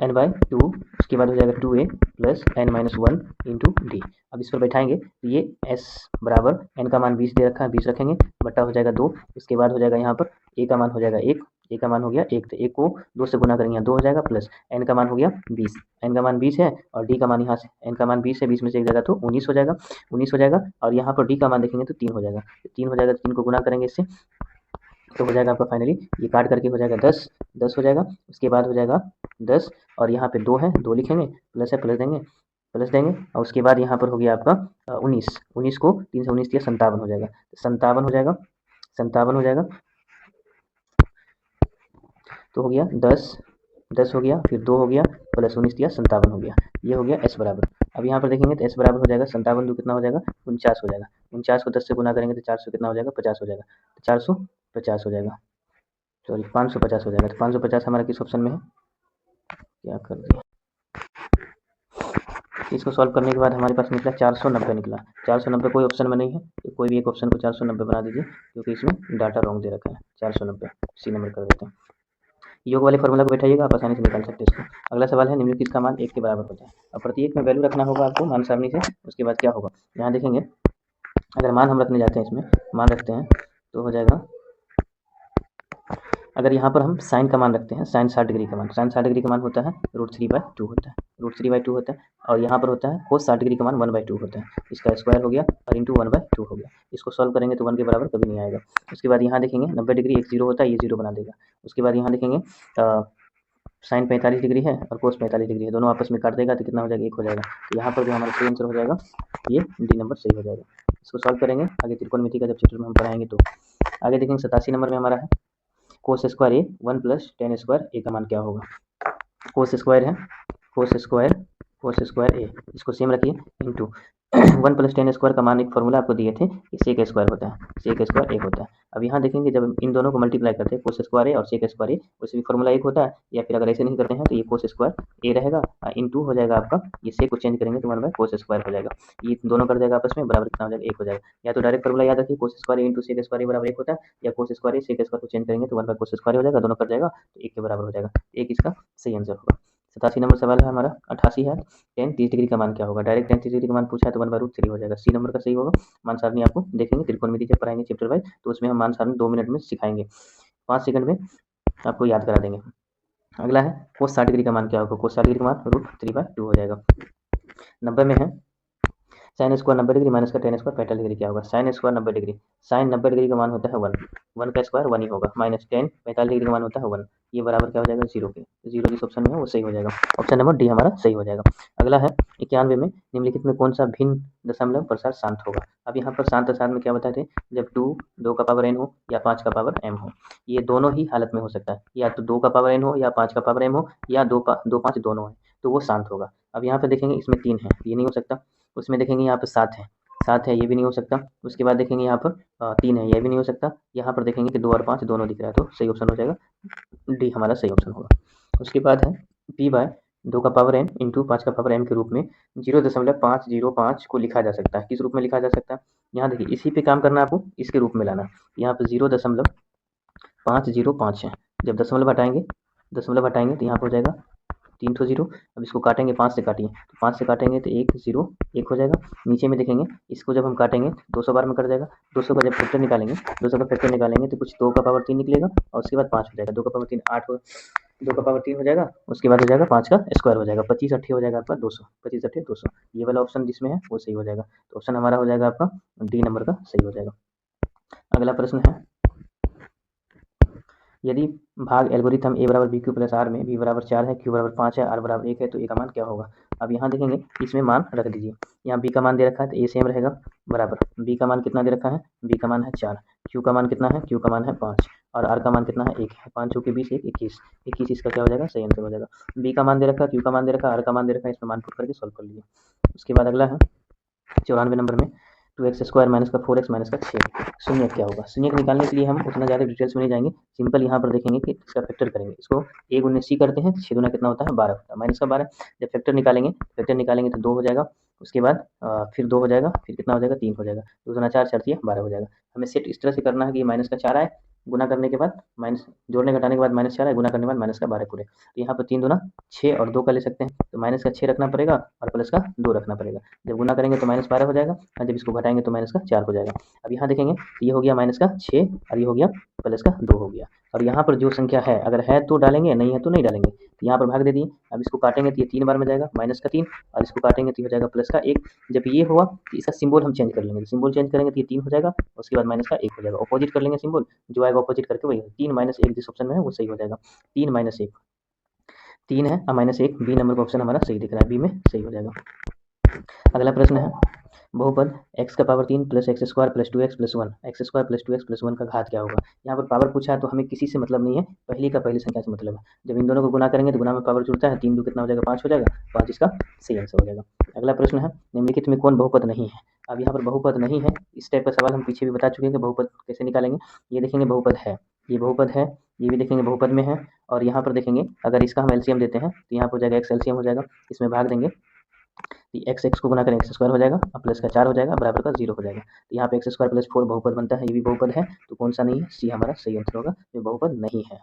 [SPEAKER 1] n/2, उसके बाद हो जाएगा 2a plus n minus 1 into D. अब इस पर बैठाएंगे तो ये s बराबर n का मान 20 दे रखा है, 20 रखेंगे, बटा हो जाएगा 2, उसके बाद हो जाएगा यहाँ पर a का मान हो जाएगा 1, ए का मान हो गया 1, तो 1 को 2 से गुना करेंगे 2 हो जाएगा, प्लस एन का मान हो गया 20, एन का मान 20 है और डी का मान यहाँ से एन का मान 20 है, 20 में से एक जाएगा तो 19 हो जाएगा, 19 हो जाएगा और यहाँ पर डी का मान देखेंगे तो 3 हो जाएगा, 3 हो जाएगा, 3 को गुना करेंगे इससे तो हो जाएगा आपका फाइनली ये काट करके हो जाएगा 10, 10 हो जाएगा। उसके बाद हो जाएगा 10 और यहाँ पे 2 है, 2 लिखेंगे, प्लस है प्लस देंगे और उसके बाद यहाँ पर हो गया आपका 19, 19 को 3 से 19 दिया 57 हो जाएगा, 57 हो जाएगा, 57 हो जाएगा, तो हो गया 10 हो गया, फिर 2 हो गया, प्लस 19 दिया 57 हो गया, ये हो गया एस बराबर। अब यहाँ पर देखेंगे तो एस बराबर हो जाएगा 57 2 कितना हो जाएगा 49 हो जाएगा, 49 को 10 से गुना करेंगे तो 400 कितना हो जाएगा 50 हो जाएगा, तो 450 हो जाएगा, सॉरी 550 हो जाएगा। तो 550 हमारा किस ऑप्शन में है, क्या कर दिया, इसको सॉल्व करने के बाद हमारे पास निकला 490 निकला, 490 कोई ऑप्शन में नहीं है, तो कोई भी एक ऑप्शन को 490 बना दीजिए क्योंकि इसमें डाटा रॉन्ग दे रखा है, 490 सी नंबर कर देते हैं। योग वाले फॉर्मूला को बैठाइएगा, आप आसानी से निकाल सकते हैं इसको। अगला सवाल है निम्नलिखित का मान 1 के बराबर होता है। अब प्रत्येक में वैल्यू रखना होगा आपको मान सारणी से, उसके बाद क्या होगा यहाँ देखेंगे, अगर मान हम रखने जाते हैं इसमें मान रखते हैं तो हो जाएगा अगर यहाँ पर हम साइन का मान रखते हैं, साइन 60 डिग्री का मान, साइन 60 डिग्री का मान होता है √3/2 होता है, √3/2 होता है। और यहाँ पर होता है कोस 60 डिग्री का मान 1/2 होता है। इसका स्क्वायर हो गया और इंटू 1/2 हो गया। इसको सॉल्व करेंगे तो 1 के बराबर कभी नहीं आएगा। उसके बाद यहाँ देखेंगे 90 डिग्री एक जीरो होता है, ये जीरो बना देगा। उसके बाद यहाँ देखेंगे साइन 45 डिग्री है और कोस 45 डिग्री है, दोनों आपस में काट देगा तो कितना हो जाएगा, 1 हो जाएगा। तो यहाँ पर जो हमारा सही आंसर हो जाएगा ये डी नंबर सही हो जाएगा। इसको सॉल्व करेंगे आगे त्रिकोणमिति का जब चैप्टर में हम पढ़ाएंगे तो। आगे देखेंगे 87 नंबर में हमारा है कोस स्क्वायर ए 1 प्लस टेन स्क्वायर ए का मान क्या होगा। कोस स्क्वायर है, कोस स्क्वायर ए, इसको सेम रखिए इंटू 1 प्लस टेन स्क्वायर का मान एक फॉर्मूला आपको दिए थे कि सेक स्क्वायर होता है, सेक स्क्वायर एक होता है। अब यहाँ देखेंगे जब इन दोनों को मल्टीप्लाई करते हैं कोस स्क्वायर ए और सेक स्क्वायर ए, उससे भी फॉर्मूला एक होता है, या फिर अगर ऐसे नहीं करते हैं तो ये कोस स्क्वायर ए रहेगा इंटू हो जाएगा आपका, ये सेक को चेंज करेंगे तो 1/कोस स्क्वायर हो जाएगा। ये दोनों कर जाएगा आपस में बराबर कितना हो जाएगा, 1 हो जाएगा। या तो डायरेक्ट फॉर्मूला याद रखिए कोस स्क्वायर ए इंटू सेक स्क्वायर ए बराबर 1 होता है, या कोस स्क्वायर ए सेक स्क्वायर को चेंज करेंगे तो 1/कोस स्क्वायर हो जाएगा, दोनों कर जाएगा तो 1 के बराबर हो जाएगा। एक इसका सही आंसर होगा। 87 नंबर सवाल है हमारा। 88 है टेन 30 डिग्री का मान क्या होगा। डायरेक्ट टेन 30 डिग्री का मान पूछा है तो 1/√3 हो जाएगा। सी नंबर का सही होगा। मान सारणी आपको देखेंगे त्रिकोणमिति जब पढ़ाएंगे चैप्टर वाइज तो उसमें हम मान सारणी 2 मिनट में सिखाएंगे, 5 सेकंड में आपको याद करा देंगे। अगला है कोस 60 डिग्री का मान क्या होगा। कोस 60 डिग्री का मान √3/2 हो जाएगा। 90 में है साइन स्क्वायर 90 डिग्री माइनस का टेन स्क्वायर 45 डिग्री क्या होगा। Sine square 90 degree, sine 90 degree का मान होता है 1, 1 का स्क्वायर 1 ही होगा, माइनस टेन 45 डिग्री का मान होता है 1, ये बराबर क्या हो जाएगा 0 के। 0 जिस ऑप्शन में है वो सही हो जाएगा। ऑप्शन नंबर डी हमारा सही हो जाएगा। अगला है 91 में निम्नलिखित में कौन सा भिन्न दशमलव प्रसार शांत होगा। अब यहाँ पर शांत अशांत में क्या बताए थे, जब 2 का पावर n हो या 5 का पावर m हो, ये दोनों ही हालत में हो सकता है, या तो 2 का पावर n हो या 5 का पावर m हो या 2 5 दोनों है तो वो शांत होगा। अब यहाँ पे देखेंगे इसमें 3 है, ये नहीं हो सकता। उसमें देखेंगे यहाँ पर 7 है, 7 है, ये भी नहीं हो सकता। उसके बाद देखेंगे यहाँ पर 3 है, ये भी नहीं हो सकता। यहाँ पर देखेंगे कि 2 और 5 दोनों दिख रहा है तो सही ऑप्शन हो जाएगा, डी हमारा सही ऑप्शन होगा। उसके बाद है पी बाय 2 का पावर n इंटू 5 का पावर m के रूप में 0.505 को लिखा जा सकता है। किस रूप में लिखा जा सकता है, यहाँ देखिए इसी पे काम करना है आपको, इसके रूप में लाना। यहाँ पर 0.505 है, जब दशमलव हटाएंगे तो यहाँ पर हो जाएगा 3 तो 0। अब इसको काटेंगे 5 से काटिए, तो 5 से काटेंगे तो 1 0 1 हो जाएगा। नीचे में देखेंगे इसको जब हम काटेंगे 200 बार में कट जाएगा। 200 का जब फैक्टर निकालेंगे, 200 का फैक्टर निकालेंगे तो कुछ 2 का पावर 3 निकलेगा और उसके बाद 5 हो जाएगा। 2 का पावर 3 8 हो, 2 का पावर 3 हो जाएगा। उसके बाद हो जाएगा 5 का स्क्वायर हो जाएगा, 25 8 हो जाएगा आपका 200, 25 8 200। ये वाला ऑप्शन जिसमें है वो सही हो जाएगा। तो ऑप्शन हमारा हो जाएगा आपका डी नंबर का सही हो जाएगा। अगला प्रश्न है, यदि भाग एल्गोरिथम a बराबर bq प्लस r में b बराबर 4 है, q बराबर 5 है, r बराबर 1 है तो a का मान क्या होगा। अब यहाँ देखेंगे इसमें मान रख दीजिए। यहाँ b का मान दे रखा है तो a सेम रहेगा, बराबर b का मान कितना दे रखा है, b का मान है 4, q का मान कितना है, q का मान है 5 और r का मान कितना है 1 है। 5 चौके 20 1 21, 21 इसका क्या हो जाएगा सही आंसर हो जाएगा। b का मान दे रखा है, q का मान दे रखा है, r का मान दे रखा है, इसमें मान पुट करके सॉल्व कर लीजिए। उसके बाद अगला है 94 नंबर में 2x स्क्वायर माइनस का 4x माइनस का 6 शून्य क्या होगा। शून्य निकालने के लिए हम उतना ज़्यादा डिटेल्स में नहीं जाएंगे, सिंपल यहाँ पर देखेंगे कि इसका फैक्टर करेंगे। इसको a गुने c करते हैं, 6 गुना कितना होता है 12 होता है, माइनस का 12। जब फैक्टर निकालेंगे तो 2 हो जाएगा। उसके बाद फिर 2 हो जाएगा, फिर कितना हो जाएगा 3 हो जाएगा, 2 गुना 4 4 12 हो जाएगा। हमें सेट इस तरह से करना है कि माइनस का 4 आए, गुना करने के बाद माइनस, जोड़ने घटाने के बाद माइनस 4 आए, गुना करने के बाद माइनस का 12 पूरे। तो यहाँ पर 3 दूना 6 और 2 का ले सकते हैं, तो माइनस का 6 रखना पड़ेगा और प्लस का 2 रखना पड़ेगा। जब गुना करेंगे तो माइनस 12 हो जाएगा और जब इसको घटाएंगे तो माइनस का 4 हो जाएगा। अब यहाँ देखेंगे ये हो गया माइनस का 6 और ये हो गया प्लस का 2 हो गया। और यहाँ पर जो संख्या है अगर है तो डालेंगे, नहीं है तो नहीं डालेंगे। तो यहाँ पर भाग दे दिए। अब इसको काटेंगे तो ये 3 बार में जाएगा माइनस का 3 और इसको काटेंगे तो हो जाएगा प्लस का 1। जब ये हुआ तो इसका सिंबल हम चेंज कर लेंगे, तो सिंबल चेंज करेंगे तो ये 3 हो जाएगा, उसके बाद माइनस का 1 हो जाएगा। अपोजिट कर लेंगे सिंबल, जो आएगा अपोजिट करके वही 3 माइनस 1 जिस ऑप्शन में है वो सही हो जाएगा। 3 माइनस 1 3 है और माइनस 1 बी नंबर का ऑप्शन हमारा सही दिख रहा है, बी में सही हो जाएगा। अगला प्रश्न है बहुपद x का power 3 plus x square plus 2x plus 1, x square plus 2x plus 1 का घात क्या होगा। यहाँ पर पावर पूछा है तो हमें किसी से मतलब नहीं है, पहली का पहली संख्या से मतलब है। जब इन दोनों को गुना करेंगे तो गुना में पावर जुड़ता है, 3 2 कितना हो जाएगा 5 हो जाएगा, 5 इसका सही आंसर हो जाएगा। अगला प्रश्न है निम्नलिखित में कौन बहुपद नहीं है। अब यहाँ पर बहुपद नहीं है, इस टाइप का सवाल हम पीछे भी बता चुके हैं कि बहुपद कैसे निकालेंगे। ये देखेंगे बहुपद है, ये बहुपद है, ये भी देखेंगे बहुपद में है। और यहाँ पर देखेंगे अगर इसका हम एलसीएम देते हैं तो यहाँ पर हो जाएगा एक्स एलसीएम हो जाएगा, इसमें भाग देंगे एक्स एक्स को गुना करेंगे एक्स स्क्वायर हो जाएगा और प्लस का 4 हो जाएगा बराबर का 0 हो जाएगा। तो यहाँ पे एक्स स्क्वायर प्लस 4 बहुपद बनता है, ये भी बहुपद है, तो कौन सा नहीं है, सी हमारा सही आंसर होगा, ये बहुपद नहीं है।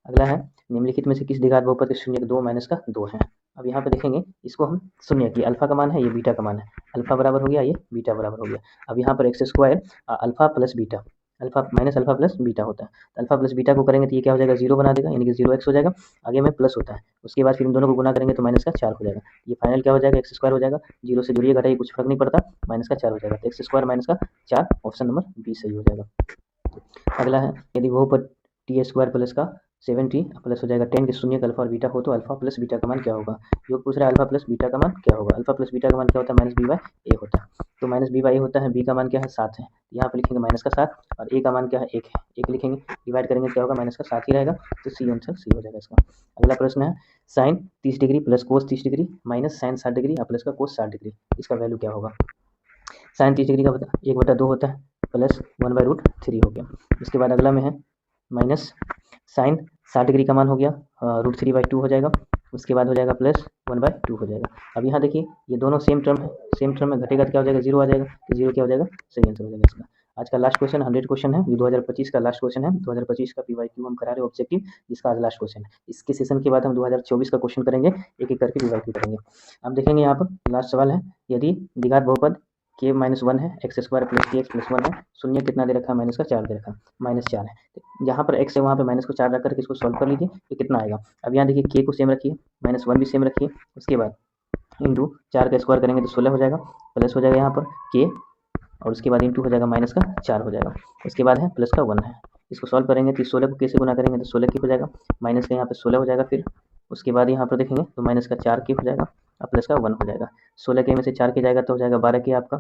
[SPEAKER 1] अगला है निम्नलिखित में से किस द्विघात बहुपद के शून्य 2 माइनस का 2 है। अब यहाँ पे देखेंगे इसको हम शून्य की अल्फा का मान है, ये बीटा का मान है, अल्फा बराबर हो गया, ये बीटा बराबर हो गया। अब यहाँ पर x square alpha plus beta, alpha minus alpha plus beta होता है। तो अल्फा प्लस बीटा को करेंगे तो ये क्या हो जाएगा, 0 बना देगा, यानी कि 0x हो जाएगा। आगे में प्लस होता है, उसके बाद फिर इन दोनों को गुना करेंगे तो माइनस का 4 हो जाएगा। ये फाइनल क्या हो जाएगा, एक्स स्क्वायर हो जाएगा। 0 से जोड़िए घटाइए कुछ फर्क नहीं पड़ता, माइनस का 4 हो जाएगा। तो एक्स स्क्वायर माइनस का 4, ऑप्शन नंबर बी सही हो जाएगा। अगला है, यदि बहुपद टी स्क्वायर प्लस का 7t प्लस हो जाएगा 10 के शून्य का अल्फा और बीटा हो तो अल्फा प्लस बीटा का मान क्या होगा। योग पूछ रहा है अल्फा प्लस बीटा का मान क्या होगा। अल्फा प्लस बीटा का मान क्या होता है, माइनस बी बाई ए होता है। तो माइनस बी बाई ए होता है, बी का मान क्या है 7 है, यहाँ पर लिखेंगे माइनस का 7, और ए का मान क्या है 1 है, 1 लिखेंगे, डिवाइड करेंगे क्या होगा, माइनस का 7 ही रहेगा। तो सी आंसर सी हो जाएगा इसका। अगला प्रश्न है, sine 30 degree plus cos 30 degree minus sine 60 degree और प्लस का कोस 60 डिग्री, इसका वैल्यू क्या होगा। साइन 30 डिग्री का 1/2 होता है, प्लस 1/√3 हो गया। इसके बाद अगला में है माइनस साइन 60 डिग्री का मान हो गया √3/2 हो जाएगा। उसके बाद हो जाएगा प्लस 1/2 हो जाएगा। अब यहाँ देखिए ये दोनों सेम टर्म है, सेम टर्म में घटेगा तो क्या हो जाएगा, 0 आ जाएगा। तो 0 क्या हो जाएगा, सही आंसर हो जाएगा इसका। आज का लास्ट क्वेश्चन 100 क्वेश्चन है, जो 2025 का लास्ट क्वेश्चन है। 2025 का PYQ हम करा रहे हैं ऑब्जेक्टिव, जिसका आज लास्ट क्वेश्चन है। इसके सेशन के बाद हम 2024 का क्वेश्चन करेंगे, एक एक करके PYQ करेंगे। अब देखेंगे यहाँ पर लास्ट सवाल है, यदि द्विघात बहुपद k माइनस 1 है, एक्स स्क्वायर प्लस की एक्स प्लस 1 है, शून्य कितना दे रखा है, माइनस का 4 दे रखा है, माइनस 4 है। तो जहाँ पर x है वहाँ पे माइनस को 4 रख करके इसको सॉल्व कर लीजिए तो कितना आएगा। अब यहाँ देखिए k को सेम रखिए, माइनस 1 भी सेम रखिए, उसके बाद इंटू 4 का स्क्वायर करेंगे तो 16 हो जाएगा, प्लस हो जाएगा यहाँ पर k, और उसके बाद इंटू हो जाएगा माइनस का 4 हो जाएगा। उसके बाद है प्लस का 1 है, इसको सॉल्व करेंगे तो 16 को कैसे गुना करेंगे तो 16 की हो जाएगा, माइनस का यहाँ पे 16 हो जाएगा। फिर उसके बाद यहाँ पर देखेंगे तो माइनस का 4 की हो जाएगा और प्लस का 1 हो जाएगा। 16 के में से 4 के जाएगा तो हो जाएगा 12 के, आपका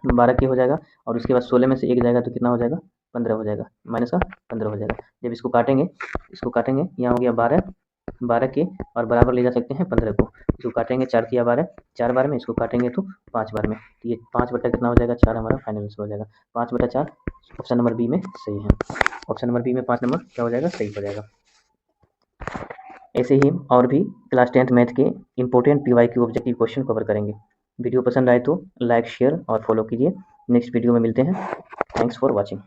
[SPEAKER 1] 12 के हो जाएगा, और उसके बाद 16 में से 1 जाएगा तो कितना हो जाएगा, 15 हो जाएगा, माइनस का 15 हो जाएगा। जब इसको काटेंगे यहाँ हो गया 12 के, और बराबर ले जा सकते हैं 15 को। इसको काटेंगे 4 किया 12, 4 बार में, इसको काटेंगे तो 5 बार में, तो ये 5 बटा कितना हो जाएगा, 4 हमारा फाइनल आंसर हो जाएगा। 5/4 ऑप्शन नंबर बी में सही है। ऑप्शन नंबर बी में 5 नंबर क्या हो जाएगा, सही हो जाएगा। ऐसे ही और भी क्लास 10th मैथ के important PYQ objective question cover करेंगे। वीडियो पसंद आए तो लाइक शेयर और फॉलो कीजिए। नेक्स्ट वीडियो में मिलते हैं। Thanks for watching.